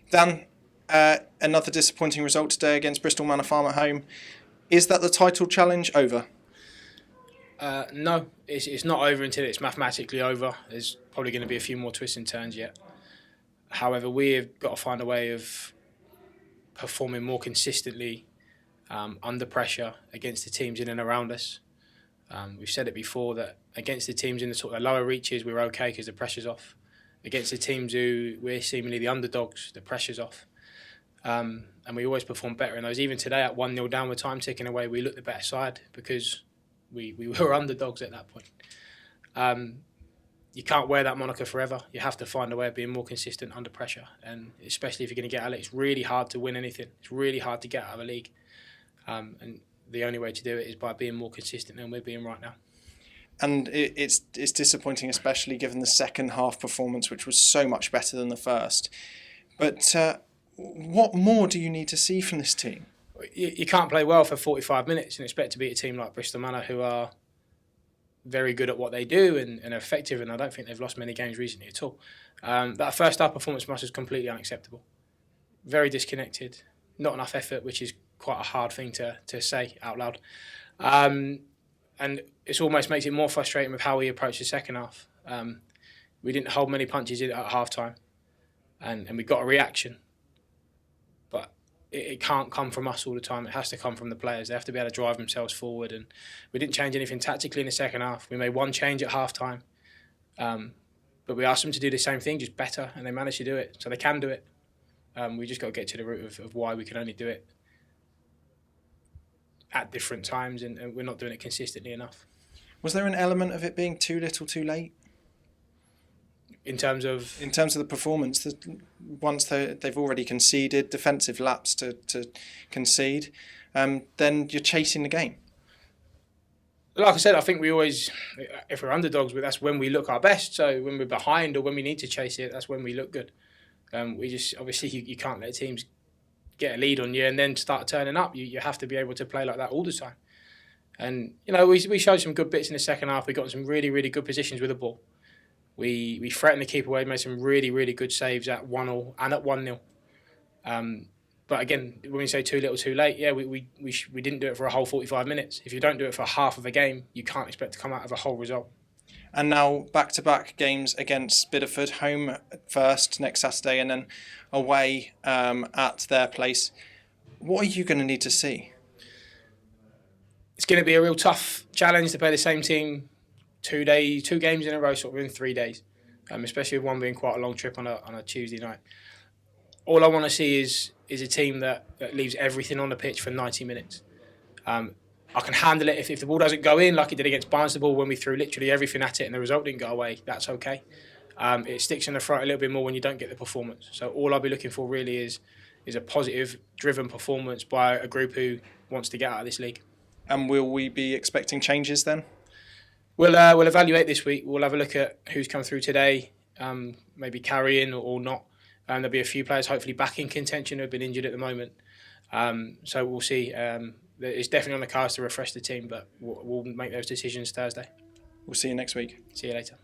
Dan, another disappointing result today against Bristol Manor Farm at home. Is that the title challenge over? No, it's not over until it's mathematically over. There's probably going to be a few more twists and turns yet. However, we have got to find a way of performing more consistently under pressure against the teams in and around us. We've said it before that against the teams in the sort of lower reaches, we're okay because the pressure's off. Against the teams who we're seemingly the underdogs, the pressure's off. And we always perform better in those. Even today at 1-0 down with time ticking away, we looked the better side because we were underdogs at that point. You can't wear that moniker forever. You have to find a way of being more consistent under pressure. And especially if you're going to get out of it, it's really hard to win anything. It's really hard to get out of a league. And the only way to do it is by being more consistent than we're being right now. And it's disappointing, especially given the second half performance, which was so much better than the first. But what more do you need to see from this team? You can't play well for 45 minutes and expect to beat a team like Bristol Manor, who are very good at what they do and effective, and I don't think they've lost many games recently at all. That first half performance from us was completely unacceptable. Very disconnected, not enough effort, which is quite a hard thing to say out loud. And it almost makes it more frustrating with how we approach the second half. We didn't hold many punches in at half time, and we got a reaction. But it can't come from us all the time. It has to come from the players. They have to be able to drive themselves forward. And we didn't change anything tactically in the second half. We made one change at half time. But we asked them to do the same thing, just better, and they managed to do it. So they can do it. We just got to get to the root of why we can only do it at different times, and we're not doing it consistently enough. Was there an element of it being too little too late? In terms of the performance, once they've already conceded, defensive lapse to concede, then you're chasing the game. Like I said, I think we always, if we're underdogs, that's when we look our best. So when we're behind or when we need to chase it, that's when we look good. We just, obviously, you can't let teams get a lead on you and then start turning up. You have to be able to play like that all the time. And, we showed some good bits in the second half. We got in some really, really good positions with the ball. We threatened the keeper away, made some really, really good saves at 1-0 and at 1-0. But again, when we say too little too late, yeah, we didn't do it for a whole 45 minutes. If you don't do it for half of a game, you can't expect to come out of a whole result. And now back-to-back games against Bideford, home first next Saturday and then away at their place. What are you going to need to see? It's going to be a real tough challenge to play the same team 2 games in a row, sort of in 3 days, especially with one being quite a long trip on a Tuesday night. All I want to see is a team that leaves everything on the pitch for 90 minutes. I can handle it if the ball doesn't go in like it did against Barnstable when we threw literally everything at it and the result didn't go away. That's okay. It sticks in the throat a little bit more when you don't get the performance. So all I'll be looking for really is a positive, driven performance by a group who wants to get out of this league. And will we be expecting changes then? We'll evaluate this week. We'll have a look at who's come through today, maybe carrying or not. There'll be a few players hopefully back in contention who have been injured at the moment. So we'll see. It's definitely on the cards to refresh the team, but we'll make those decisions Thursday. We'll see you next week. See you later.